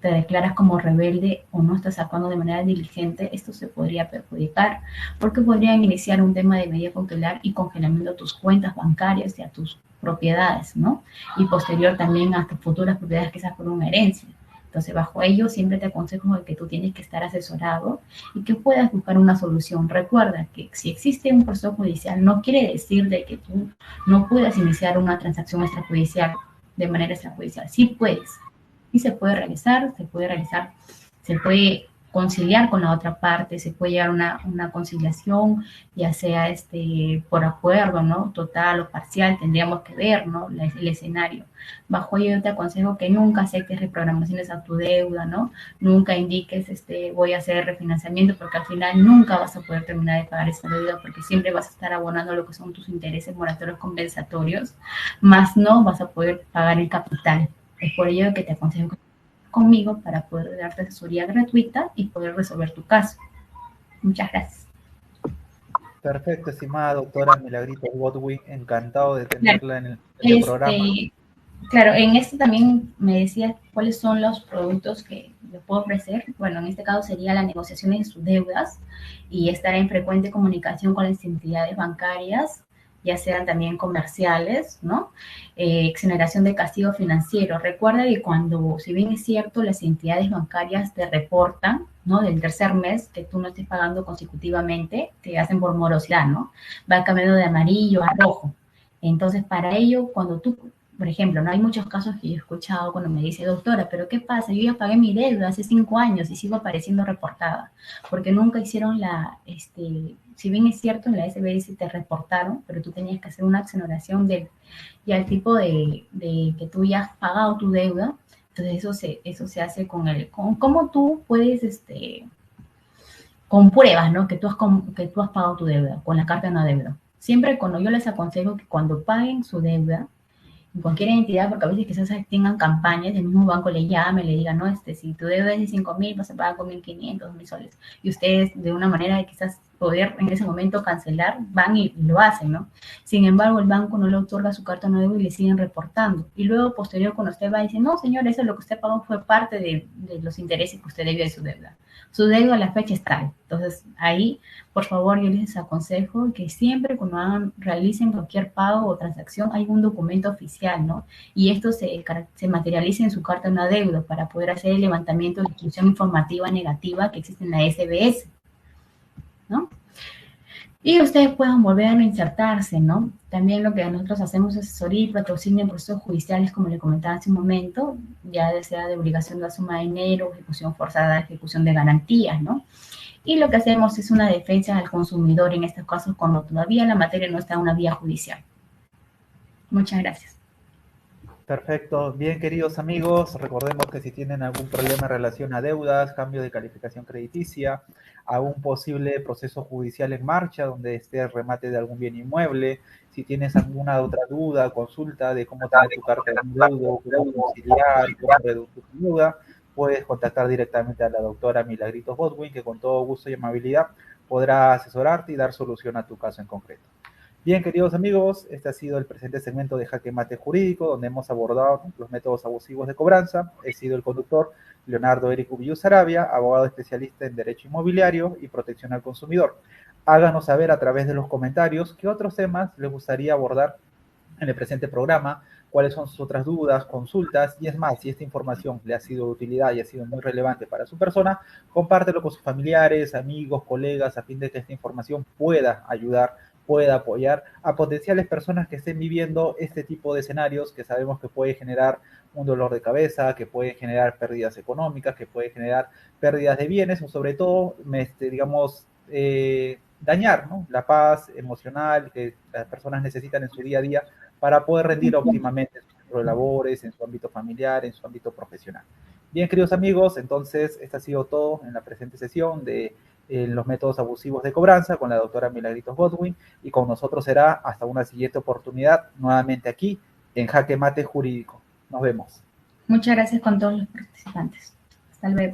te declaras como rebelde o no estás actuando de manera diligente? Esto se podría perjudicar porque podrían iniciar un tema de medida cautelar y congelamiento a tus cuentas bancarias y a tus propiedades, ¿no? Y posterior también a tus futuras propiedades, quizás por una herencia. Entonces, bajo ello, siempre te aconsejo de que tú tienes que estar asesorado y que puedas buscar una solución. Recuerda que si existe un proceso judicial, no quiere decir de que tú no puedas iniciar una transacción extrajudicial de manera extrajudicial. Sí puedes. Y se puede realizar, se puede conciliar con la otra parte, se puede llegar a una conciliación, ya sea por acuerdo, ¿no? Total o parcial, tendríamos que ver, ¿no? El escenario. Bajo ello yo te aconsejo que nunca aceptes reprogramaciones a tu deuda, ¿no? Nunca indiques, voy a hacer refinanciamiento, porque al final nunca vas a poder terminar de pagar esa deuda, porque siempre vas a estar abonando lo que son tus intereses moratorios compensatorios, más no vas a poder pagar el capital. Es por ello que te aconsejo conmigo para poder darte asesoría gratuita y poder resolver tu caso. Muchas gracias. Perfecto, estimada doctora Milagritos Godwin, encantado de tenerla en el programa. Claro, en esto también me decías cuáles son los productos que le puedo ofrecer. Bueno, en este caso sería la negociación de sus deudas y estar en frecuente comunicación con las entidades bancarias, ya sean también comerciales, ¿no? Exoneración de castigo financiero. Recuerda que cuando, si bien es cierto, las entidades bancarias te reportan, ¿no?, del tercer mes que tú no estés pagando consecutivamente, te hacen por morosidad, ¿no? Va cambiando de amarillo a rojo. Entonces, para ello, cuando tú, por ejemplo, no hay muchos casos que yo he escuchado cuando me dice, doctora, pero ¿qué pasa? Yo ya pagué mi deuda hace 5 años y sigo apareciendo reportada, porque nunca hicieron si bien es cierto, en la SBS te reportaron, pero tú tenías que hacer una exoneración ya el tipo de que tú ya has pagado tu deuda. Entonces eso se hace con cómo tú puedes, con pruebas, ¿no? Que tú has pagado tu deuda, con la carta de no deuda. Siempre cuando yo les aconsejo que cuando paguen su deuda, en cualquier entidad, porque a veces quizás tengan campañas, el mismo banco le llame, le diga, no, si tu deuda es de 5.000, vas a pagar con 1.500, 2.000 soles. Y ustedes, de una manera de quizás poder en ese momento cancelar, van y lo hacen, ¿no? Sin embargo, el banco no le otorga su carta nueva y le siguen reportando. Y luego, posterior, cuando usted va y dice, no, señor, eso lo que usted pagó fue parte de los intereses que usted debió de su deuda. Su deuda a la fecha es tal. Entonces, ahí, por favor, yo les aconsejo que siempre cuando realicen cualquier pago o transacción hay un documento oficial, ¿no? Y esto se materializa en su carta de una deuda para poder hacer el levantamiento de la instrucción informativa negativa que existe en la SBS, ¿no? Y ustedes puedan volver a reinsertarse, ¿no? También lo que nosotros hacemos es asesoría y patrocinio en procesos judiciales, como le comentaba hace un momento, ya sea de obligación de la suma de dinero, ejecución forzada, ejecución de garantías, ¿no? Y lo que hacemos es una defensa al consumidor en estos casos cuando todavía la materia no está en una vía judicial. Muchas gracias. Perfecto. Bien, queridos amigos, recordemos que si tienen algún problema en relación a deudas, cambio de calificación crediticia, algún posible proceso judicial en marcha donde esté el remate de algún bien inmueble, si tienes alguna otra duda, consulta de cómo tener tu carta de deuda, cómo conciliar, cómo reducir tu deuda, puedes contactar directamente a la doctora Milagritos Godwin, que con todo gusto y amabilidad podrá asesorarte y dar solución a tu caso en concreto. Bien, queridos amigos, este ha sido el presente segmento de Jaque Mate Jurídico, donde hemos abordado los métodos abusivos de cobranza. He sido el conductor Leonardo Eric Ubillu Sarabia, abogado especialista en Derecho Inmobiliario y Protección al Consumidor. Háganos saber a través de los comentarios qué otros temas les gustaría abordar en el presente programa, cuáles son sus otras dudas, consultas, y es más, si esta información le ha sido de utilidad y ha sido muy relevante para su persona, compártelo con sus familiares, amigos, colegas, a fin de que esta información pueda ayudar, pueda apoyar a potenciales personas que estén viviendo este tipo de escenarios que sabemos que puede generar un dolor de cabeza, que puede generar pérdidas económicas, que puede generar pérdidas de bienes o sobre todo, digamos, dañar, ¿no?, la paz emocional que las personas necesitan en su día a día para poder rendir óptimamente en su centro de labores, en su ámbito familiar, en su ámbito profesional. Bien, queridos amigos, entonces esto ha sido todo en la presente sesión de los métodos abusivos de cobranza con la doctora Milagritos Godwin, y con nosotros será hasta una siguiente oportunidad, nuevamente aquí en Jaque Mate Jurídico. Nos vemos. Muchas gracias con todos los participantes. Hasta luego.